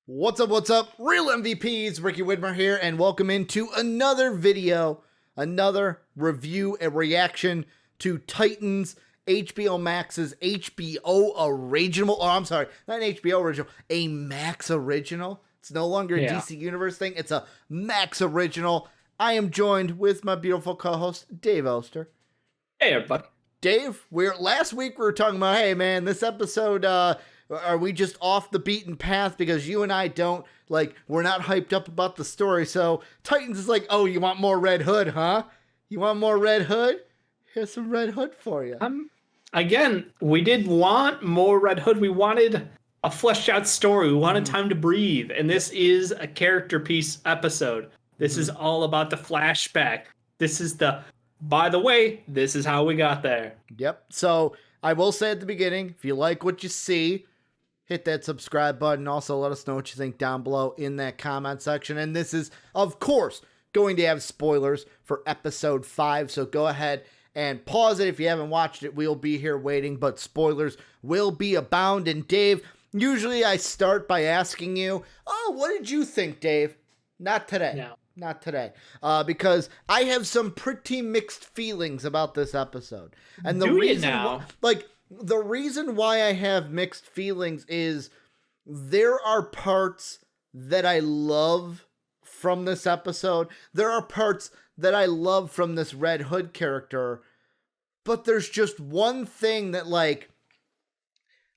What's up, Real MVPs, Ricky Widmer here, and welcome into another video, another review and reaction to Titans, HBO Max's HBO original, not an HBO original, a Max original. It's no longer a DC Universe thing, it's a Max original. I am joined with my beautiful co-host, Dave Oster. Hey, everybody. Dave, last week we were talking about, hey man, this episode, are we just off the beaten path because you and I we're not hyped up about the story. So Titans is like, oh, you want more Red Hood, huh? You want more Red Hood? Here's some Red Hood for you. Again, we did want more Red Hood. We wanted a fleshed out story. We wanted time to breathe. And this is a character piece episode. This is all about the flashback. This is by the way, this is how we got there. Yep. So I will say at the beginning, if you like what you see, hit that subscribe button. Also, let us know what you think down below in that comment section. And this is, of course, going to have spoilers for episode 5. So go ahead and pause it if you haven't watched it. We'll be here waiting, but spoilers will be abound. And Dave, usually I start by asking you, oh, what did you think, Dave? Not today. No. Not today. Because I have some pretty mixed feelings about this episode. And the the reason why I have mixed feelings is there are parts that I love from this episode. There are parts that I love from this Red Hood character. But there's just one thing that,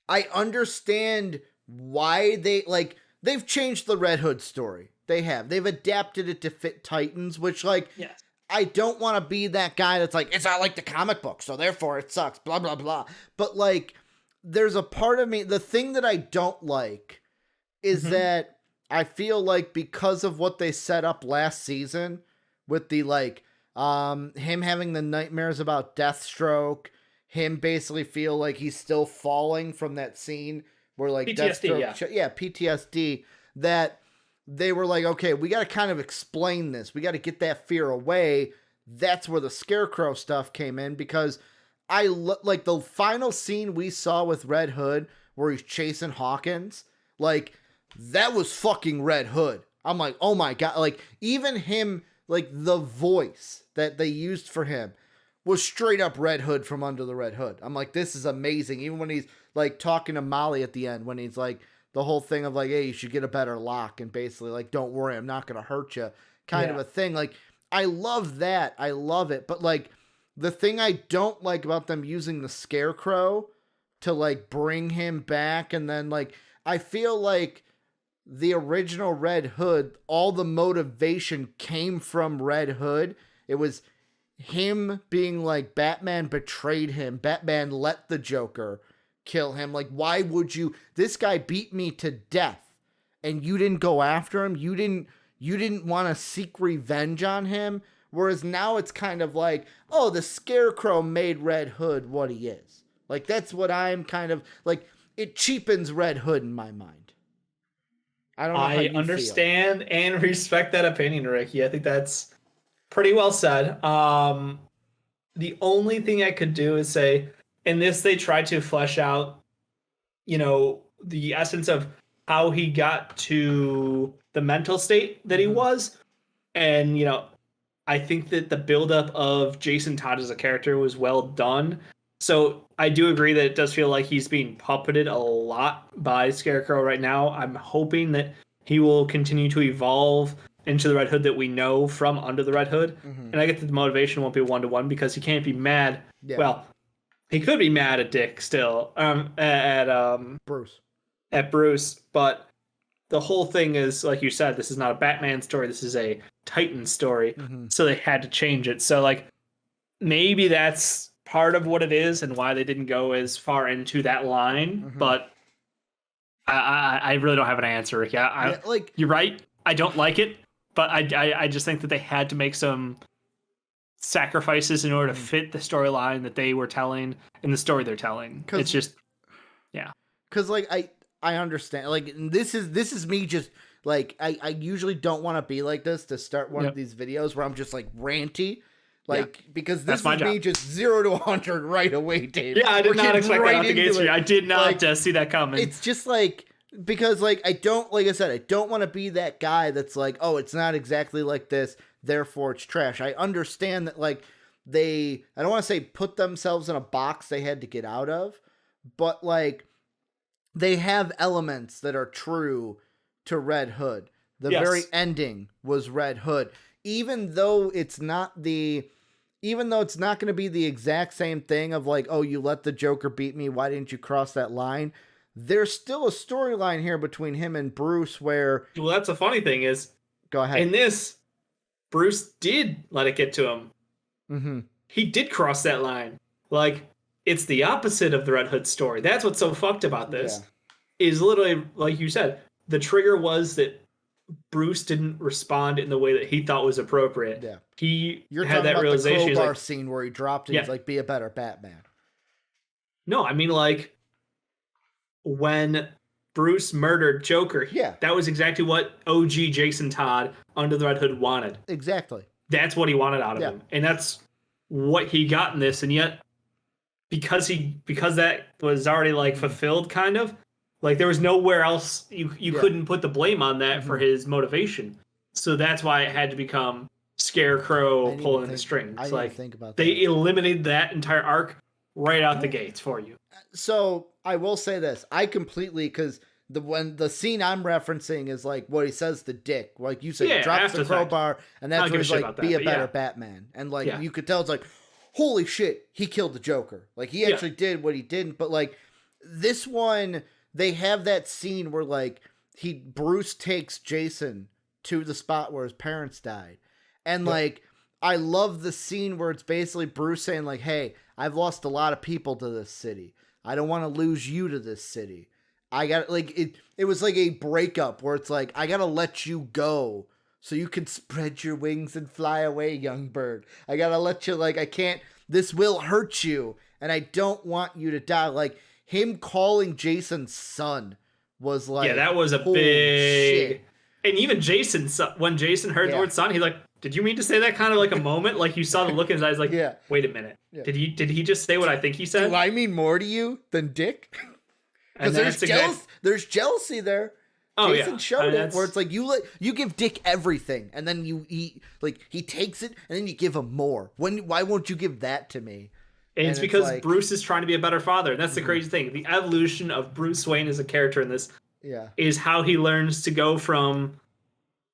I understand why they've changed the Red Hood story. They have. They've adapted it to fit Titans, which, yes. I don't want to be that guy that's like, it's not like the comic book, so therefore it sucks, blah, blah, blah. But, there's a part of me, the thing that I don't like is that I feel like because of what they set up last season with the, him having the nightmares about Deathstroke, him basically feel like he's still falling from that scene where, PTSD, Deathstroke, PTSD, that they were like, okay, we got to kind of explain this. We got to get that fear away. That's where the Scarecrow stuff came in, because the final scene we saw with Red Hood where he's chasing Hawkins, that was fucking Red Hood. I'm like, oh my God. Even him, the voice that they used for him was straight up Red Hood from Under the Red Hood. I'm like, this is amazing. Even when he's talking to Molly at the end, when he's the whole thing of hey, you should get a better lock, and basically don't worry, I'm not going to hurt you kind of a thing. I love that. I love it. But the thing I don't like about them using the Scarecrow to bring him back, and then I feel like the original Red Hood, all the motivation came from Red Hood. It was him being Batman betrayed him. Batman let the Joker kill him. Why would you? This guy beat me to death, and you didn't go after him. You didn't want to seek revenge on him. Whereas now it's kind of oh, the Scarecrow made Red Hood what he is. That's what I'm kind of it cheapens Red Hood in my mind. I don't know. I understand and respect that opinion, Ricky. I think that's pretty well said. The only thing I could do is say, in this, they tried to flesh out, the essence of how he got to the mental state that he was. And, I think that the buildup of Jason Todd as a character was well done. So I do agree that it does feel like he's being puppeted a lot by Scarecrow right now. I'm hoping that he will continue to evolve into the Red Hood that we know from Under the Red Hood. And I get that the motivation won't be 1-to-1 because he can't be mad. Yeah. Well, he could be mad at Dick still, at Bruce. At Bruce, but the whole thing is, like you said, this is not a Batman story. This is a Titan story. So they had to change it. So maybe that's part of what it is and why they didn't go as far into that line. But I really don't have an answer, Rick. You're right. I don't like it, but I just think that they had to make some sacrifices in order to fit the storyline that they were telling and the story they're telling. It's just, yeah. Because I understand. This is me just I usually don't want to be like this to start one of these videos where I'm just ranty. Because this is me just 0 to 100 right away, Dave. Yeah, I did not expect that out the gate. I did not see that coming. It's just because like like I said, I don't want to be that guy that's like, oh, it's not exactly like this, therefore it's trash. I understand that like I don't want to say put themselves in a box they had to get out of, but like they have elements that are true to Red Hood. The very ending was Red Hood. Even though it's not going to be the exact same thing of like, oh, you let the Joker beat me, why didn't you cross that line? There's still a storyline here between him and Bruce where... Well, that's the funny thing is... Go ahead. In this, Bruce did let it get to him. Mm-hmm. He did cross that line. Like, it's the opposite of the Red Hood story. That's what's so fucked about this. Yeah. Is literally, like you said, the trigger was that Bruce didn't respond in the way that he thought was appropriate. Yeah. You're had that realization. The crowbar scene where he dropped it. Yeah. He's like, be a better Batman. No, I mean, like, when Bruce murdered Joker, that was exactly what OG Jason Todd under the Red Hood wanted. Exactly. That's what he wanted out of him. And that's what he got in this. And yet, because that was already like fulfilled, kind of, like there was nowhere else you couldn't put the blame on that for his motivation. So that's why it had to become Scarecrow pulling the strings. I didn't think about that. They eliminated that entire arc right out the gates for you. So I will say this: I completely, because when the scene I'm referencing is like what he says to Dick, like you said, he drops the crowbar, and that's where he's like, "Be a better Batman," and like you could tell it's like, holy shit, he killed the Joker. Like he actually did what he didn't, but like this one, they have that scene where like Bruce takes Jason to the spot where his parents died, and like I love the scene where it's basically Bruce saying like, "Hey, I've lost a lot of people to this city. I don't want to lose you to this city. I got like it was like a breakup where it's like, I got to let you go so you can spread your wings and fly away, young bird. I got to let you, like, I can't, this will hurt you and I don't want you to die." Like him calling Jason's son was like, that was a big shit. And even Jason, when Jason heard the word son, he's like, "Did you mean to say that?" Kind of like a moment, like you saw the look in his eyes, like, "Wait a minute, did he just say what I think he said? Do I mean more to you than Dick?" Because there's jealousy there. Oh, Jason showed it where it's like you give Dick everything, and then he takes it, and then you give him more. Why won't you give that to me? And it's because like, Bruce is trying to be a better father. That's the crazy thing. The evolution of Bruce Wayne as a character in this is how he learns to go from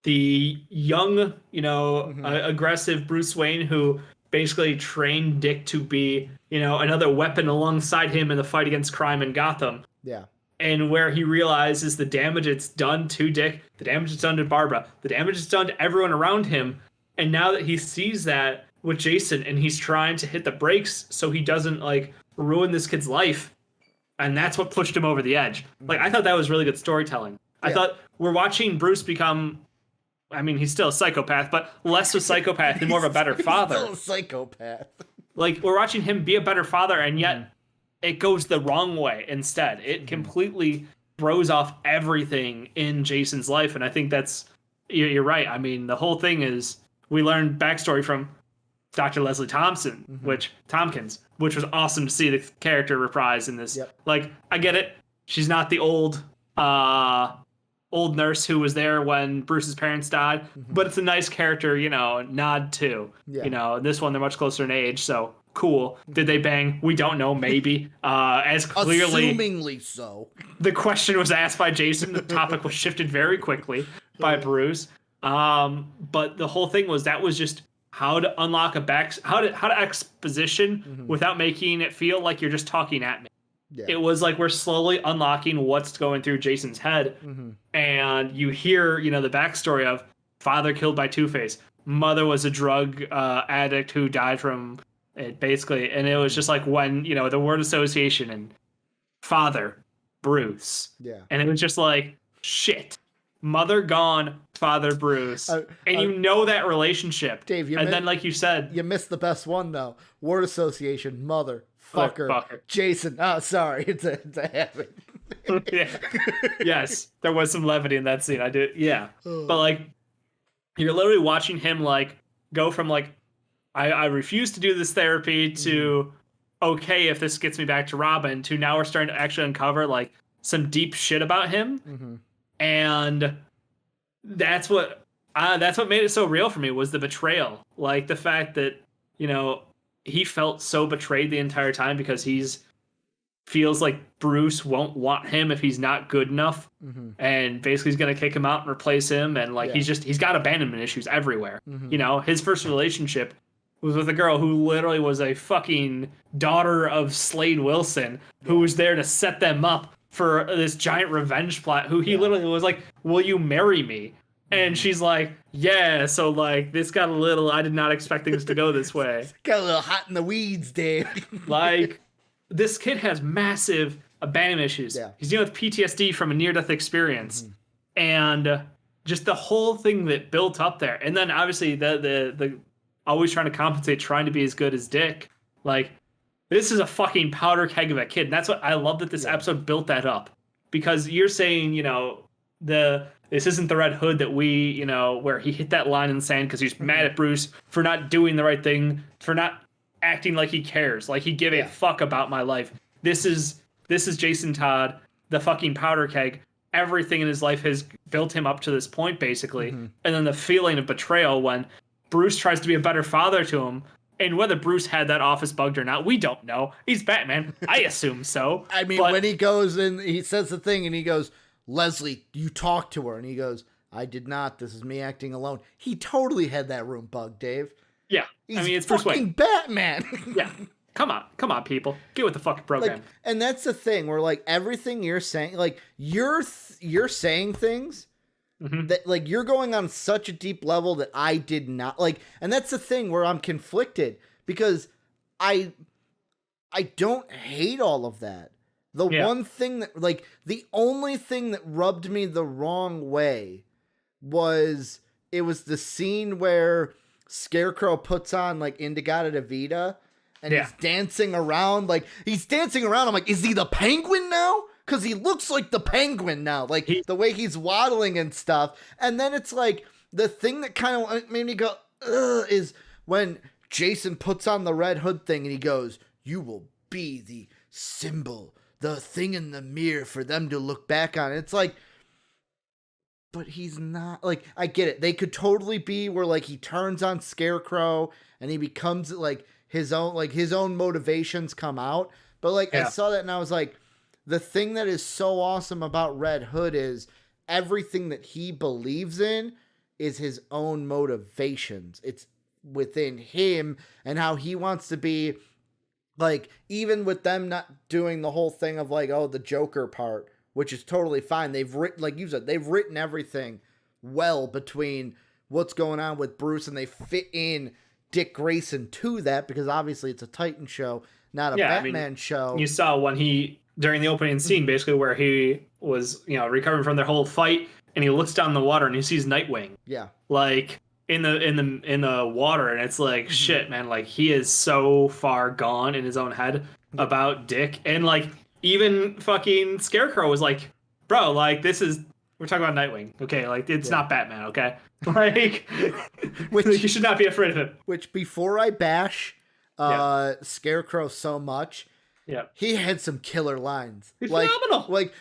the young, aggressive Bruce Wayne who basically trained Dick to be, another weapon alongside him in the fight against crime in Gotham. Yeah. And where he realizes the damage it's done to Dick, the damage it's done to Barbara, the damage it's done to everyone around him. And now that he sees that with Jason and he's trying to hit the brakes so he doesn't like ruin this kid's life. And that's what pushed him over the edge. Like, I thought that was really good storytelling. I thought we're watching Bruce become, I mean, he's still a psychopath, but less of a psychopath and more of a better father. Still a psychopath. Like, we're watching him be a better father, and yet it goes the wrong way instead. It completely throws off everything in Jason's life, and I think you're right. I mean, the whole thing is we learned backstory from Dr. Leslie Tompkins, which was awesome to see the character reprise in this. Like, I get it. She's not the old nurse who was there when Bruce's parents died, but it's a nice character, nod to. This one, they're much closer in age, so cool. Did they bang? We don't know, maybe. As clearly, assumingly so. The question was asked by Jason. The topic was shifted very quickly by Bruce. But the whole thing was just how to unlock how to exposition without making it feel like you're just talking at me. Yeah. It was like we're slowly unlocking what's going through Jason's head. And you hear, the backstory of father killed by Two-Face. Mother was a drug addict who died from it, basically. And it was just like when, the word association and father, Bruce. Yeah. And it was just like, shit. Mother gone, father Bruce. And that relationship. Dave, then like you said. You missed the best one, though. Word association, mother. Fucker. Jason. Oh, sorry. It's a habit. Yes. There was some levity in that scene. I did. Yeah. But like, you're literally watching him like go from like, I refuse to do this therapy to, okay, if this gets me back to Robin, to now we're starting to actually uncover like some deep shit about him, and that's what made it so real for me, was the betrayal. Like the fact that, you know, he felt so betrayed the entire time because feels like Bruce won't want him if he's not good enough, and basically he's gonna kick him out and replace him, and like he's got abandonment issues everywhere. You know, his first relationship was with a girl who literally was a fucking daughter of Slade Wilson, who was there to set them up for this giant revenge plot, who he literally was like, will you marry me? And she's like, yeah. So like this got a little, I did not expect things to go this way. Got a little hot in the weeds, Dave. Like, this kid has massive abandonment issues. Yeah. He's dealing with PTSD from a near-death experience. And just the whole thing that built up there. And then obviously the always trying to compensate, trying to be as good as Dick. Like, this is a fucking powder keg of a kid. And that's what I love, that this episode built that up. Because you're saying, you know, this isn't the Red Hood that we, you know, where he hit that line in the sand because he's mad at Bruce for not doing the right thing, for not acting like he cares, like he give a fuck about my life. This is Jason Todd, the fucking powder keg. Everything in his life has built him up to this point, basically. And then the feeling of betrayal when Bruce tries to be a better father to him. And whether Bruce had that office bugged or not, we don't know. He's Batman. I assume so. I mean, when he goes and he says the thing and he goes, Leslie, you talked to her. And he goes, I did not. This is me acting alone. He totally had that room bugged, Dave. Yeah. He's I mean, it's Bruce fucking Wayne. Batman. Yeah. Come on, people. Get with the fucking program. Like, and that's the thing where, like, everything you're saying, like, you're saying things that, like, you're going on such a deep level that I did not, like, and that's the thing where I'm conflicted because I don't hate all of that. The one thing that, like, the only thing that rubbed me the wrong way was the scene where Scarecrow puts on, like, Indigada de Vida and he's dancing around. Like, he's dancing around. I'm like, is he the Penguin now? Because he looks like the Penguin now. Like, the way he's waddling and stuff. And then it's like, the thing that kind of made me go, ugh, is when Jason puts on the Red Hood thing and he goes, you will be the symbol, the thing in the mirror for them to look back on. It's like, but he's not, like, I get it. They could totally be where, like, he turns on Scarecrow and he becomes, like, his own motivations come out. But, like, I saw that and I was like, the thing that is so awesome about Red Hood is everything that he believes in is his own motivations. It's within him and how he wants to be. Like, even with them not doing the whole thing of, like, oh, the Joker part, which is totally fine. They've written, like you said, they've written everything well between what's going on with Bruce, and they fit in Dick Grayson to that because obviously it's a Titan show, not a Batman show. You saw when during the opening scene, basically where he was, you know, recovering from their whole fight, and he looks down the water and he sees Nightwing. Yeah. Like, in the water, and it's like, shit, man, like, he is so far gone in his own head about Dick. And, like, even fucking Scarecrow was like, bro, like, we're talking about Nightwing, okay? Like, it's not Batman, okay? Like, you should not be afraid of him. Which, before I bash Scarecrow so much, he had some killer lines. He's like, phenomenal. Like,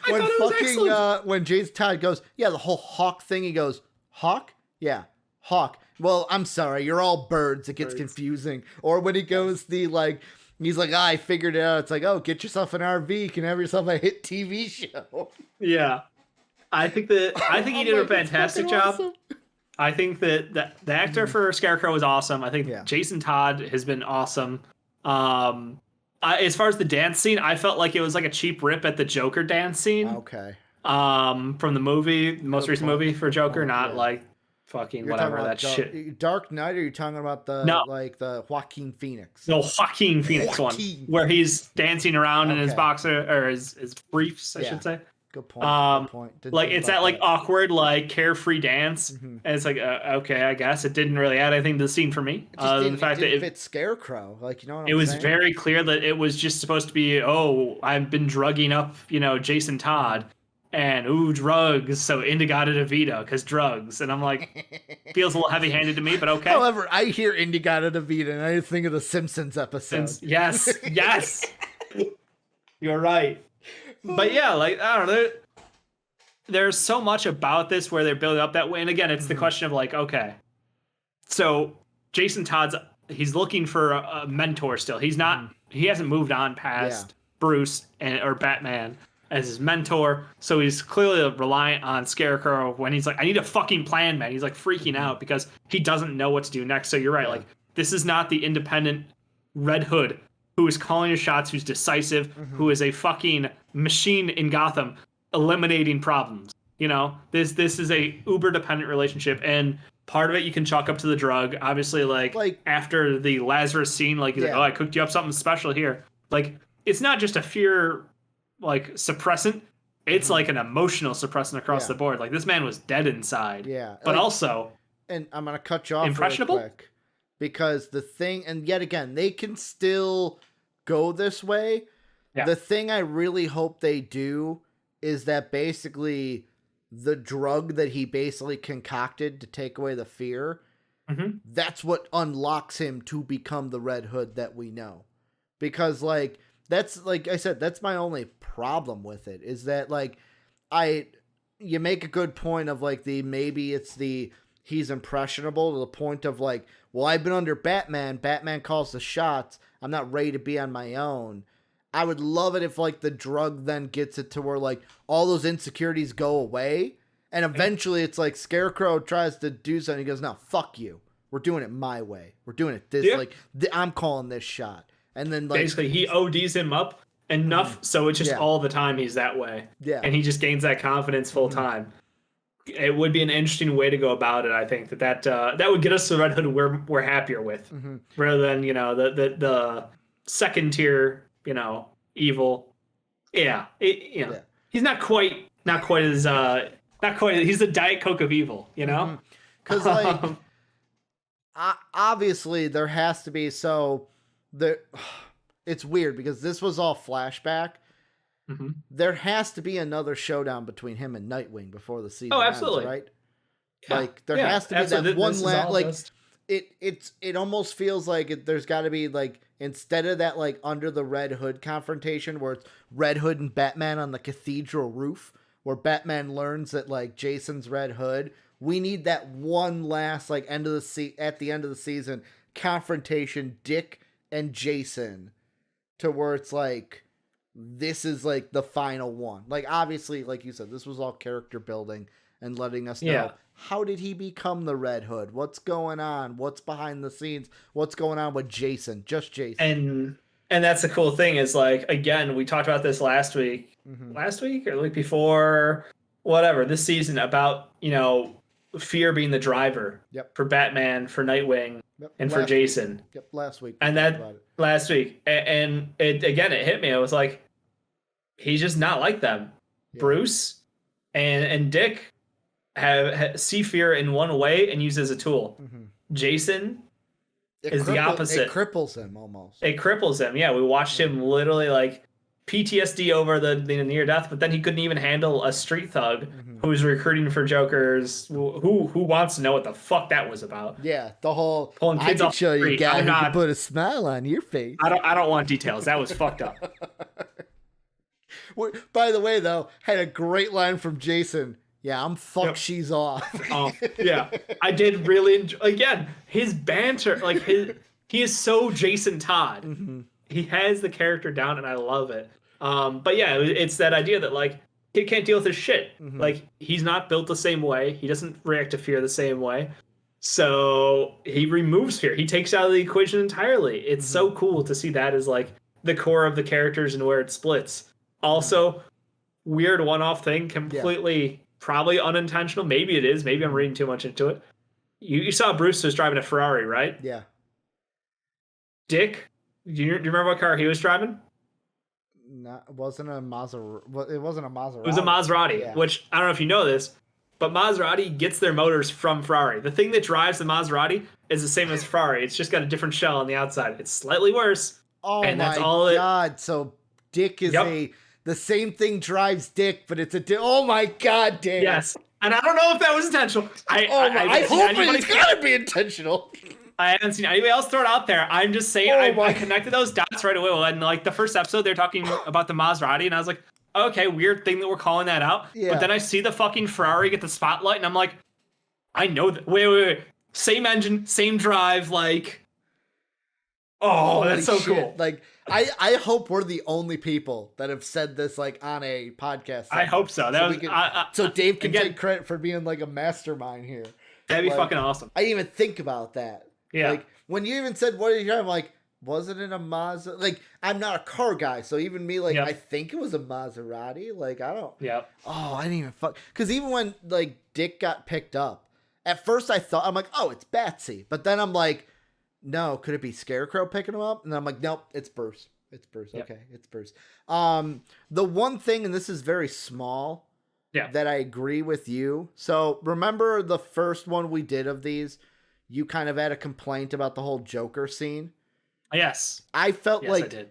when Jason Todd goes, the whole hawk thing, he goes, hawk? Yeah. Hawk. Well, I'm sorry, you're all birds. It gets confusing. Or when he goes he's like, I figured it out. It's like, oh, get yourself an RV. You can have yourself a hit TV show. Yeah. I think he did a fantastic job. Awesome. I think that the actor for Scarecrow is awesome. I think Jason Todd has been awesome. As far as the dance scene, I felt like it was like a cheap rip at the Joker dance scene. Okay. From the movie, most recent movie for Joker, not like fucking whatever that shit. Dark Knight, or are you talking about the Joaquin Phoenix? No, Joaquin Phoenix one, where he's dancing around in his boxer or his briefs, I should say. Good point. Good point. Like, it's that like awkward, like carefree dance, and it's like, okay, I guess it didn't really add anything to the scene for me. The fact that it fit Scarecrow, like, you know what it I'm was saying? very clear that it was just supposed to be, oh, I've been drugging up, you know, Jason Todd, and ooh, drugs, so Indigada de Vida, because drugs, and I'm like, feels a little heavy-handed to me, but okay. However, I hear Indigada de Vida, and I think of the Simpsons episode. Yes, you're right. But yeah, like I don't know. There's so much about this where they're building up that way, and again, it's the question of like, okay, so Jason Todd's he's looking for a mentor still. He's not. He hasn't moved on past Bruce or Batman as his mentor, so he's clearly reliant on Scarecrow when he's like, I need a fucking plan, man. He's like freaking out because he doesn't know what to do next. So you're right, like this is not the independent Red Hood who is calling his shots, who's decisive, who is a fucking machine in Gotham, eliminating problems. You know, this is a uber dependent relationship, and part of it you can chalk up to the drug. Obviously, like after the Lazarus scene, like he's like, oh, I cooked you up something special here. Like it's not just a fear like suppressant, it's like an emotional suppressant across the board. Like this man was dead inside. Yeah. But also, and I'm gonna cut you off impressionable real quick because the thing, and yet again, they can still go this way. Yeah. The thing I really hope they do is that basically the drug that he basically concocted to take away the fear, that's what unlocks him to become the Red Hood that we know. Because like that's, like I said, that's my only problem with it, is that like you make a good point of like maybe it's he's impressionable to the point of like, well, I've been under Batman calls the shots, I'm not ready to be on my own. I would love it if like the drug then gets it to where like all those insecurities go away, and eventually it's like Scarecrow tries to do something, he goes, no, fuck you, we're doing it my way, we're doing it this like I'm calling this shot. And then like basically he ODs him up enough so it's just all the time he's that way. Yeah. And he just gains that confidence full time. It would be an interesting way to go about it. I think that would get us the Red Hood we're happier with, rather than, you know, the second tier, you know, evil. Yeah. He's not quite as he's the Diet Coke of evil, you know? Cuz like obviously there has to be, it's weird because this was all flashback. There has to be another showdown between him and Nightwing before the season ends, right? Yeah. Like there has to be that one last, like it almost feels like there's got to be like, instead of that like under the Red Hood confrontation where it's Red Hood and Batman on the cathedral roof where Batman learns that like Jason's Red Hood, we need that one last like at the end of the season confrontation, Dick and Jason, to where it's like this is like the final one. Like obviously, like you said, this was all character building and letting us know how did he become the Red Hood, what's going on, what's behind the scenes, what's going on with Jason, just Jason. And that's the cool thing is like, again, we talked about this last week or the week before, whatever, this season, about, you know, fear being the driver for Batman, for Nightwing, and for Jason. Last week. And that last week. And it hit me. I was like, he's just not like them. Yeah. Bruce and Dick see fear in one way and use it as a tool. Jason is the opposite. It cripples him almost. It cripples him. Yeah, we watched him literally like PTSD over the near death, but then he couldn't even handle a street thug who's recruiting for Jokers. Who wants to know what the fuck that was about? Yeah, the whole pulling kids off show you guy who can put a smile on your face. I don't want details. That was fucked up. By the way, though, had a great line from Jason. Yeah, I'm fucked. She's off. Yeah, I did really enjoy, again, his banter. Like he is so Jason Todd. He has the character down, and I love it. But yeah, it's that idea that like he can't deal with his shit. Like he's not built the same way. He doesn't react to fear the same way. So he removes fear. He takes out of the equation entirely. It's so cool to see that as like the core of the characters and where it splits. Also, weird one-off thing, completely probably unintentional. Maybe it is. Maybe I'm reading too much into it. You saw Bruce was driving a Ferrari, right? Yeah. Dick, do you remember what car he was driving? No, it wasn't a Maserati. It wasn't a Maserati. It was a Maserati, which I don't know if you know this, but Maserati gets their motors from Ferrari. The thing that drives the Maserati is the same as Ferrari. It's just got a different shell on the outside. It's slightly worse. Oh and my God. So Dick is the same thing drives Dick, but it's oh my God, Dick. Yes. And I don't know if that was intentional. I hope it's gotta be intentional. I haven't seen anybody else throw it out there. I'm just saying, I connected those dots right away. And like the first episode, they're talking about the Maserati, and I was like, okay, weird thing that we're calling that out. Yeah. But then I see the fucking Ferrari get the spotlight, and I'm like, I know that. Wait. Same engine, same drive, like. Oh, Holy that's so shit. cool. Like, I hope we're the only people that have said this, like, on a podcast. I hope so. So Dave can again, take credit for being, like, a mastermind here. That'd be Like, fucking awesome. I didn't even think about that. Yeah. Like, when you even said, what did you have? I'm like, wasn't it a Mazda? Like, I'm not a car guy, so even me, like, Yep. I think it was a Maserati. Like, I don't. Yep. Oh, I didn't even fuck. Because even when, like, Dick got picked up, at first I thought, I'm like, oh, it's Batsy. But then I'm like, no, could it be Scarecrow picking him up? And I'm like, nope, it's Bruce. It's Bruce. Yep. Okay, it's Bruce. The one thing, and this is very small, that I agree with you. So remember the first one we did of these, you kind of had a complaint about the whole Joker scene. Yes. I felt Yes, like I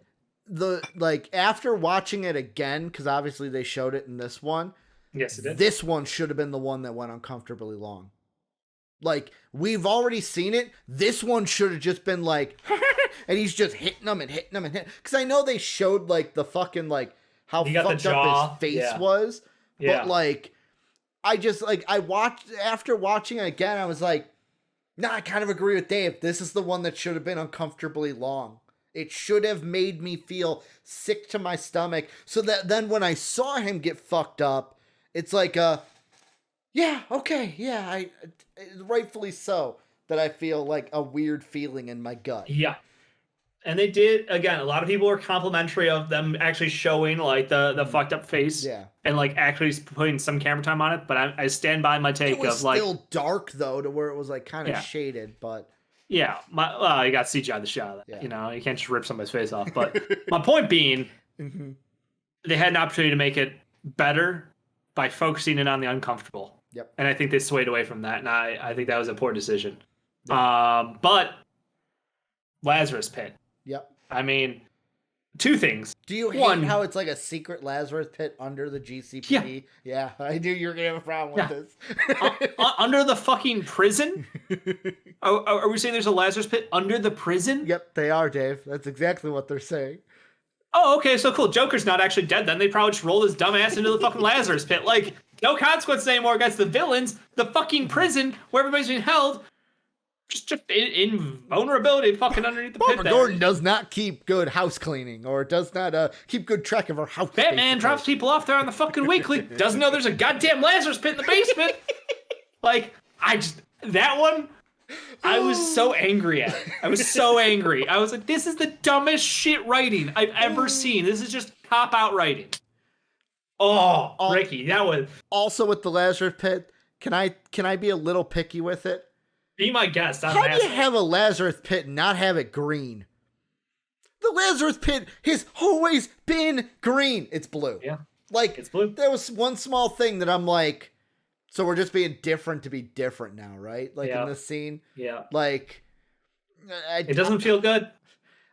did. After watching it again, because obviously they showed it in this one. Yes, it did. This one should have been the one that went uncomfortably long. Like, we've already seen it. This one should have just been like, and he's just hitting them and hitting them and hitting. Because I know they showed, like, the fucking, like, how fucked up his face was. Yeah. But, like, I just, like, after watching it again, I was like, nah, I kind of agree with Dave. This is the one that should have been uncomfortably long. It should have made me feel sick to my stomach. So that then when I saw him get fucked up, it's like, yeah, okay, yeah, I rightfully so, that I feel like a weird feeling in my gut. Yeah. And they did, again, a lot of people were complimentary of them actually showing, like, the fucked up face. Yeah. And, like, actually putting some camera time on it. But I stand by my take It was of, like. still dark, though, to where it was, like, kind of Yeah. shaded, but. Yeah. You got CGI the shot of that. Yeah. You know, you can't just rip somebody's face off. But my point being, they had an opportunity to make it better by focusing in on the uncomfortable. Yep. And I think they swayed away from that. And I think that was a poor decision. But Lazarus Pit. Yep. I mean, two things. Do you hate how it's like a secret Lazarus pit under the GCPD? Yeah, I knew you were going to have a problem with this. Under the fucking prison? Are we saying there's a Lazarus pit under the prison? Yep, they are, Dave. That's exactly what they're saying. Oh, okay, so cool. Joker's not actually dead then. They probably just rolled his dumb ass into the fucking Lazarus pit. Like, no consequence anymore against the villains. The fucking prison where everybody's being held. Just in vulnerability fucking underneath the pit Barbara there. Gordon does not keep good house cleaning or does not keep good track of her house. Batman basically. drops people off there on the fucking weekly. Doesn't know there's a goddamn Lazarus pit in the basement. Like, that one, I was so angry at. I was so angry. I was like, this is the dumbest shit writing I've ever seen. This is just cop-out writing. Oh, Ricky, that was... Also with the Lazarus pit, can I be a little picky with it? Be my guest. How do you have a Lazarus pit and not have it green? The Lazarus pit has always been green. It's blue. Yeah. Like, it's blue. There was one small thing that I'm like, so we're just being different to be different now, right? Like in this scene. Yeah. Like, it doesn't feel good.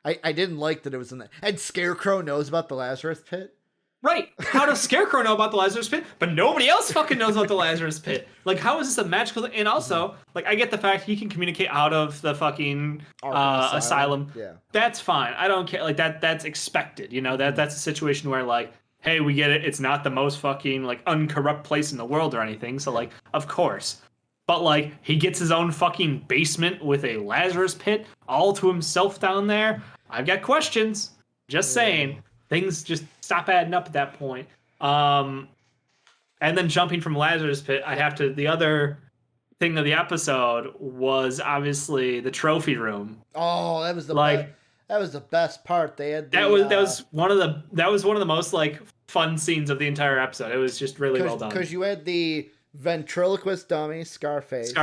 I didn't like that it was in that. And Scarecrow knows about the Lazarus pit. Right. How does Scarecrow know about the Lazarus pit, but nobody else fucking knows about the Lazarus pit? Like, how is this a magical thing? And also, like, I get the fact he can communicate out of the fucking asylum. Yeah. That's fine. I don't care. Like, that's expected. You know, that's a situation where, like, hey, we get it. It's not the most fucking, like, uncorrupt place in the world or anything. So, like, of course. But, like, he gets his own fucking basement with a Lazarus pit all to himself down there. I've got questions. Just saying. Things just stop adding up at that point. And then jumping from Lazarus Pit, the other thing of the episode was obviously the trophy room. Oh, that was the that was the best part. They had that was one of the most, like, fun scenes of the entire episode. It was just really well done. Because you had the ventriloquist dummy, Scarface.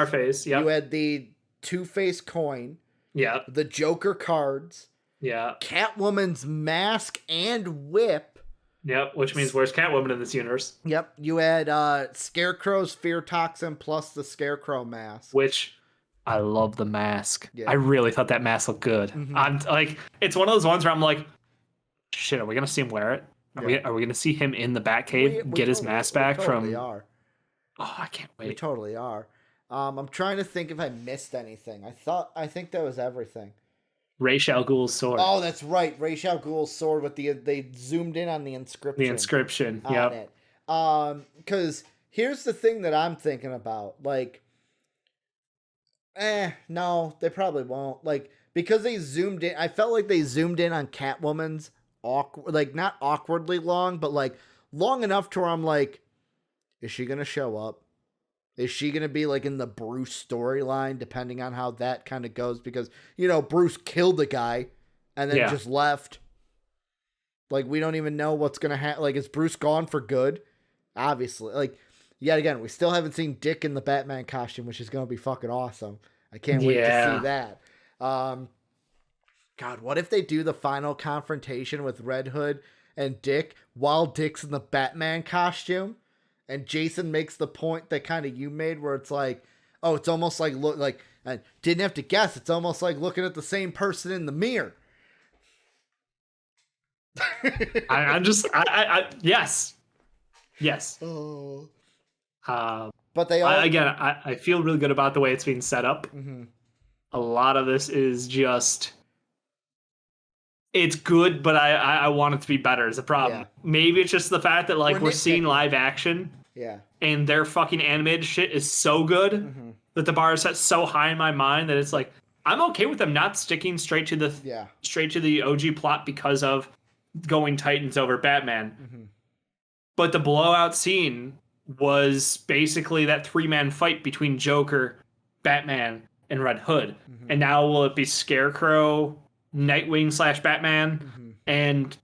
Yeah. You had the Two-Face coin. Yeah. The Joker cards. Yeah. Catwoman's mask and whip. Yep, which means where's Catwoman in this universe? Yep, you had Scarecrow's fear toxin plus the Scarecrow mask. Which, I love the mask. Yeah. I really thought that mask looked good. I'm like, it's one of those ones where I'm like, shit, are we gonna see him wear it? Are we gonna see him in the Batcave get his mask back from? We are. Oh, I can't wait. We totally are. I'm trying to think if I missed anything. I think that was everything. Ra's al Ghul's sword. Oh, that's right. Ra's al Ghul's sword with they zoomed in on the inscription. The inscription. On Yep. it. Because here's the thing that I'm thinking about. Like, no, they probably won't. Like, because they zoomed in, I felt like they zoomed in on Catwoman's awkward, like not awkwardly long, but like long enough to where I'm like, is she gonna show up? Is she gonna be like in the Bruce storyline, depending on how that kind of goes? Because Bruce killed the guy and then just left. Like, we don't even know what's gonna happen. Like, is Bruce gone for good? Obviously, like, yet again, we still haven't seen Dick in the Batman costume, which is gonna be fucking awesome. I can't wait to see that. God, what if they do the final confrontation with Red Hood and Dick while Dick's in the Batman costume, and Jason makes the point that kind of you made, where it's like, oh, it's almost like I didn't have to guess. It's almost like looking at the same person in the mirror. Yes. Oh. But they all... I feel really good about the way it's being set up. Mm-hmm. A lot of this is just... It's good, but I want it to be better is a problem. Yeah. Maybe it's just the fact that we're seeing live action. Yeah. And their fucking animated shit is so good that the bar is set so high in my mind that it's like, I'm okay with them not sticking straight to the OG plot because of going Titans over Batman. Mm-hmm. But the blowout scene was basically that 3-man fight between Joker, Batman, and Red Hood. Mm-hmm. And now will it be Scarecrow, Nightwing / Batman, and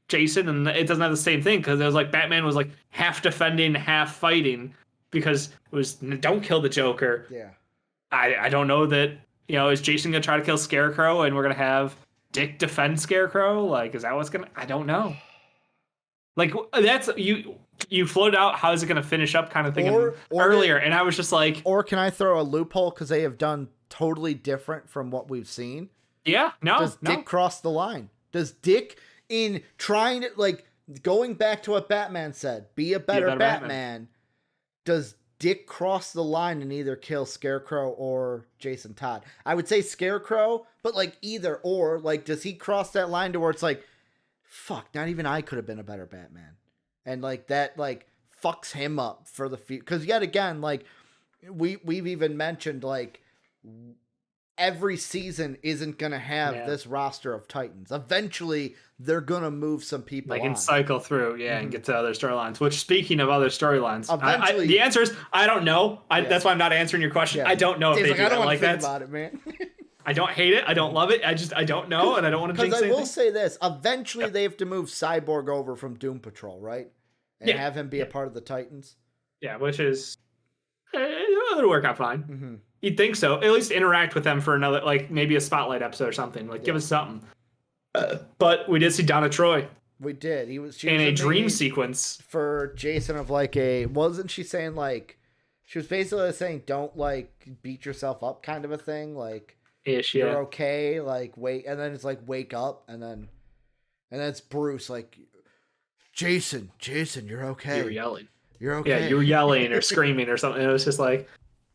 Jason? And it doesn't have the same thing, because it was like Batman was like half defending, half fighting, because it was don't kill the Joker. Yeah. I don't know that, is Jason going to try to kill Scarecrow and we're going to have Dick defend Scarecrow? Like, is that what's going to... I don't know. Like, that's... You floated out, how is it going to finish up kind of thing earlier, and I was just like... Or can I throw a loophole, because they have done totally different from what we've seen? Yeah, no. Does Dick cross the line? Does Dick, in trying to, like, going back to what Batman said, be a better Batman, does Dick cross the line and either kill Scarecrow or Jason Todd? I would say Scarecrow, but like either or, like, does he cross that line to where it's like, fuck, not even I could have been a better Batman? And like that, like, fucks him up for the future. Because yet again, like, we've even mentioned, like, every season isn't going to have this roster of Titans. Eventually, they're going to move some people on. And cycle through, and get to other storylines. Which, speaking of other storylines, eventually, the answer is, I don't know. That's why I'm not answering your question. I don't know if they do. I don't want to think about it, man. I don't hate it. I don't love it. I don't know, and I don't want to jinx anything. Because I will say this. Eventually, they have to move Cyborg over from Doom Patrol, right? And have him be a part of the Titans. Yeah, which is... it'll work out fine. Mm-hmm. You'd think so. At least interact with them for another, like, maybe a spotlight episode or something. Like, give us something. But we did see Donna Troy. We did. She was in a dream sequence for Jason of like wasn't she saying like, she was basically saying don't like beat yourself up kind of a thing, like you're okay, like wait, and then it's like wake up, and then it's Bruce like, Jason, you're okay. You were yelling. You're okay. Yeah, you were yelling or screaming or something. It was just like,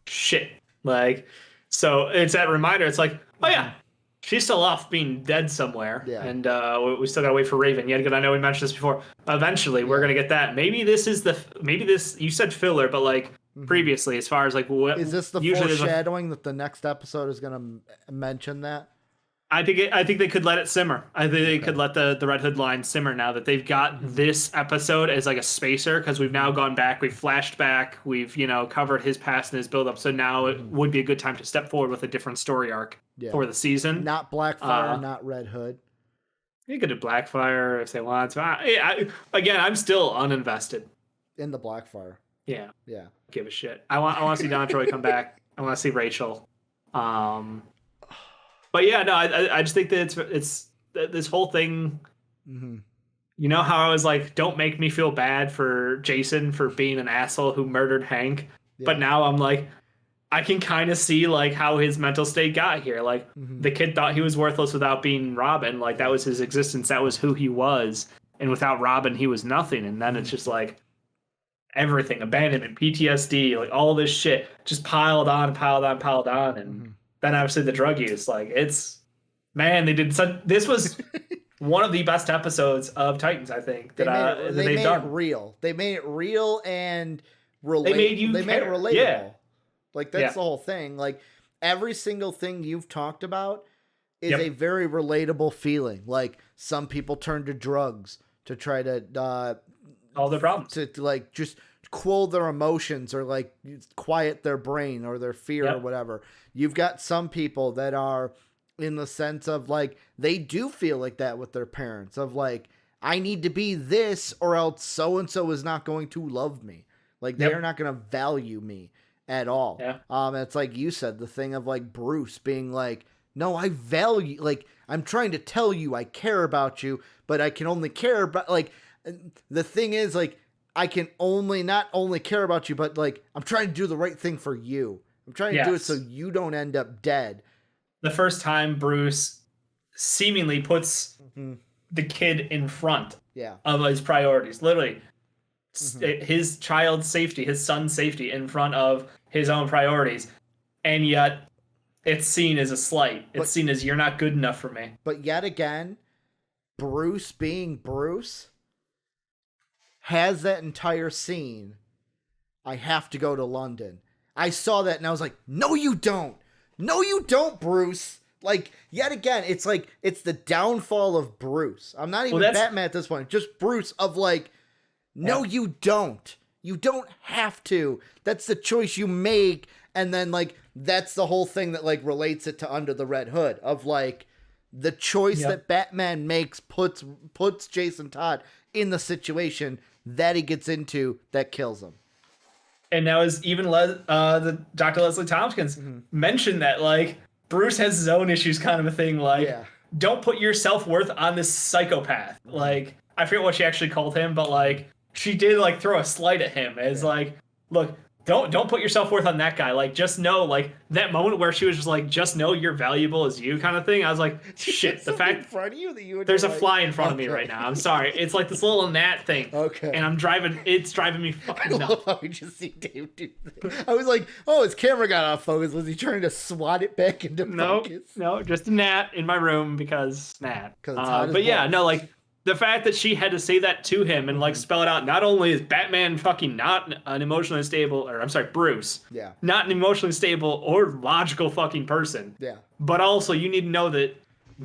shit. Like, so it's that reminder. It's like, oh yeah, she's still off being dead somewhere. Yeah. And we still gotta wait for Raven. Yet again, I know we mentioned this before. Eventually, we're gonna get that. Maybe this, you said filler, but like previously, as far as like what is this the foreshadowing that the next episode is gonna mention that? I think they could let it simmer. I think they could let the Red Hood line simmer now that they've got this episode as like a spacer, because we've now gone back, we've flashed back, we've covered his past and his build up. So now it would be a good time to step forward with a different story arc for the season. Not Blackfire, not Red Hood. You could do Blackfire if they want. So I'm still uninvested in the Blackfire. Yeah. Yeah. Give a shit. I want to see Donna Troy come back. I want to see Rachel. But yeah, no, I just think that it's this whole thing. Mm-hmm. You know how I was like, don't make me feel bad for Jason for being an asshole who murdered Hank. Yeah. But now I'm like, I can kind of see like how his mental state got here. Like the kid thought he was worthless without being Robin. Like that was his existence. That was who he was. And without Robin, he was nothing. And then it's just like everything, abandonment, PTSD, like all this shit just piled on. And then obviously the drug use, like it's Man, they did such. This was one of the best episodes of Titans, I think, They that made it, that they they've made it done. real. They made it real and They made you They made it care. relatable. Yeah. Like that's Yeah. the whole thing. Like every single thing you've talked about is Yep. a very relatable feeling. Like some people turn to drugs to try to All their problems. to like just quell their emotions or like quiet their brain or their fear or Yep. whatever. You've got some people that are in the sense of like they do feel like that with their parents of like I need to be this or else so and so is not going to love me. Like they Yep. are not going to value me at all. Yeah. It's like you said, the thing of like Bruce being like, no, I value, like I'm trying to tell you I care about you, but I can only care about like the thing is like I can only not only care about you, but like I'm trying to do the right thing for you. I'm trying to do it Yes. so you don't end up dead. The first time Bruce seemingly puts Mm-hmm. the kid in front Yeah. of his priorities, literally Mhm. his child's safety, his son's safety in front of his own priorities, and yet it's seen as a slight. It's But- seen as you're not good enough for me. But yet again, Bruce being Bruce has that entire scene. I have to go to London. I saw that and I was like, no, you don't. No, you don't, Bruce. Like, yet again, it's like, it's the downfall of Bruce. I'm not even Batman at this point. Just Bruce of like, no, you don't. You don't have to. That's the choice you make. And then, like, that's the whole thing that, like, relates it to Under the Red Hood of, like, the choice that Batman makes puts Jason Todd in the situation that he gets into that kills him. And now is even the Dr. Leslie Tompkins mentioned that, like, Bruce has his own issues kind of a thing. Like, don't put your self-worth on this psychopath. Like, I forget what she actually called him, but, like, she did, like, throw a slight at him as, like, look, don't put your self-worth on that guy. Like, just know, like, that moment where she was just like, just know you're valuable as you kind of thing. I was like, shit, the fact in front of you that you would there's a like, fly in front of me right now. I'm sorry. It's like this little gnat thing. Okay. And it's driving me I fucking nuts. love how we just see Dave do that. I was like, oh, his camera got off focus. Was he trying to swat it back into focus? No, just a gnat in my room because gnat. 'Cause it's hot as But yeah, balls. no, like the fact that she had to say that to him and like spell it out. Not only is Batman fucking not an emotionally stable, or I'm sorry, Bruce, Yeah. not an emotionally stable or logical fucking person, Yeah. but also you need to know that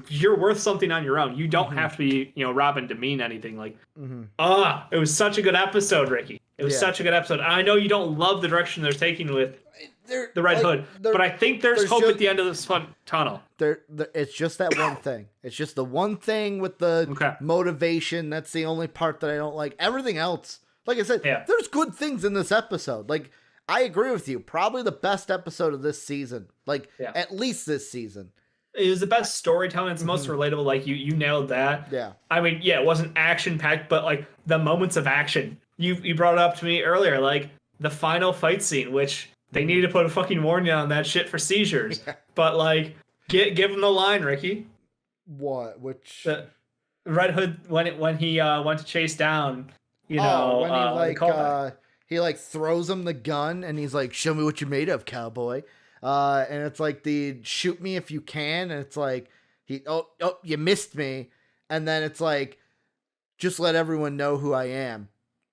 you're worth something on your own. You don't have to be, Robin to mean anything. Like, it was such a good episode, Ricky. It was such a good episode. I know you don't love the direction they're taking with the Red Hood, but I think there's hope at the end of this fun tunnel. It's just that one thing. It's just the one thing with the motivation. That's the only part that I don't like. Everything else, like I said, there's good things in this episode. Like, I agree with you. Probably the best episode of this season. Like, at least this season. It was the best storytelling. It's most relatable. Like, you nailed that. Yeah. I mean, yeah, it wasn't action packed, but like the moments of action. You brought it up to me earlier, like the final fight scene, which they needed to put a fucking warning on that shit for seizures. But like, give them the line, Ricky. What? Which? The Red Hood when he went to chase down, when he like throws him the gun and he's like, "Show me what you're made of, cowboy." And it's like the shoot me if you can, and it's like you missed me, and then it's like, just let everyone know who I am.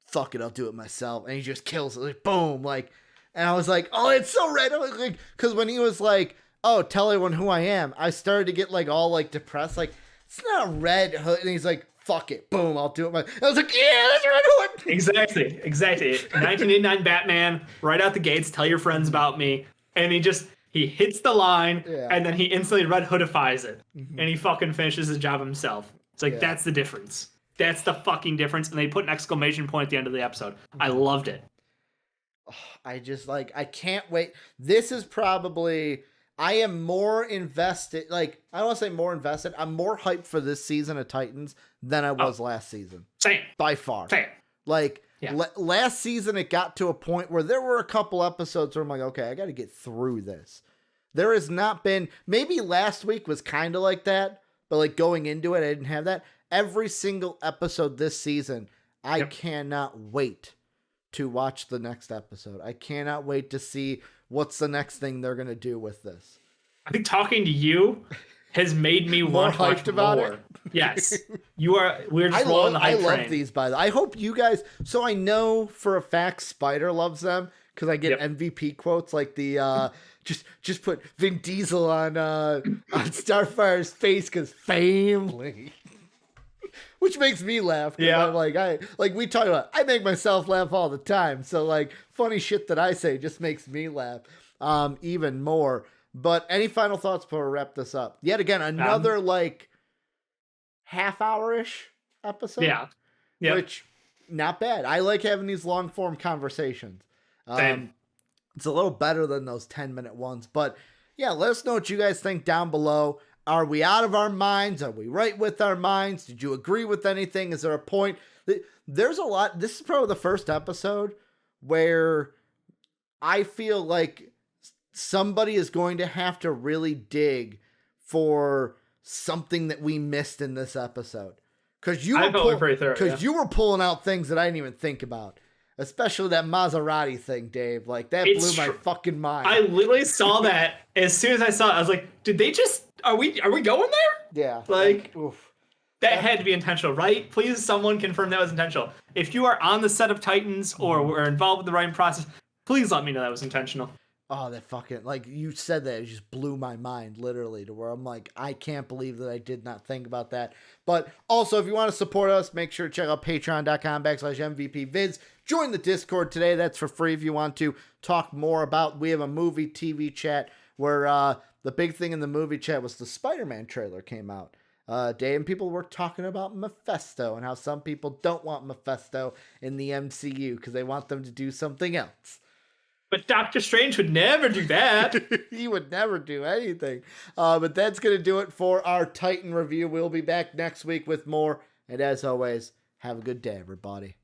Fuck it, I'll do it myself. And he just kills it, like boom, like, and I was like, oh, it's so red, like, because when he was like, oh, tell everyone who I am, I started to get like all like depressed, like it's not Red Hood, and he's like, fuck it, boom, I'll do it myself. I was like, yeah, that's Red Hood. Exactly. 1989 Batman, right out the gates, tell your friends about me. And he hits the line, and then he instantly Red Hoodifies it. And he fucking finishes his job himself. It's like, that's the difference. That's the fucking difference. And they put an exclamation point at the end of the episode. I loved it. I just like, I can't wait. This is probably, I am more invested. Like, I don't want to say more invested. I'm more hyped for this season of Titans than I was last season. Same. By far. Same. Like, last season, it got to a point where there were a couple episodes where I'm like, okay, I got to get through this. There has not been, maybe last week was kind of like that, but like going into it, I didn't have that. Every single episode this season, I cannot wait to watch the next episode. I cannot wait to see what's the next thing they're going to do with this. I think talking to you has made me More want to watch hyped about more. it? Yes, we're just rolling the hype love train. these, by the way. I hope you guys. So I know for a fact Spider loves them because I get MVP quotes like the just put Vin Diesel on Starfire's face because family. Which makes me laugh. Yeah. I'm like we talk about. I make myself laugh all the time. So like funny shit that I say just makes me laugh even more. But any final thoughts before we wrap this up? Yet again, another like half hour-ish episode. Yeah. Yeah. Which not bad. I like having these long form conversations. Same. It's a little better than those 10-minute ones. But yeah, let us know what you guys think down below. Are we out of our minds? Are we right with our minds? Did you agree with anything? Is there a point? There's a lot. This is probably the first episode where I feel like somebody is going to have to really dig for something that we missed in this episode. Because you were pulling out things that I didn't even think about. Especially that Maserati thing, Dave. Like, that blew my fucking mind. I literally saw that as soon as I saw it. I was like, did they just... Are we going there? Yeah. Like, oof. That had to be intentional, right? Please, someone confirm that was intentional. If you are on the set of Titans or were involved with the writing process, please let me know that was intentional. Oh, that fucking, like, you said that, it just blew my mind, literally, to where I'm like, I can't believe that I did not think about that. But also, if you want to support us, make sure to check out patreon.com/MVPvids. Join the Discord today. That's for free if you want to talk more about. We have a movie TV chat where the big thing in the movie chat was the Spider-Man trailer came out. Day and people were talking about Mephisto and how some people don't want Mephisto in the MCU because they want them to do something else. But Doctor Strange would never do that. He would never do anything. But that's going to do it for our Titan review. We'll be back next week with more. And as always, have a good day, everybody.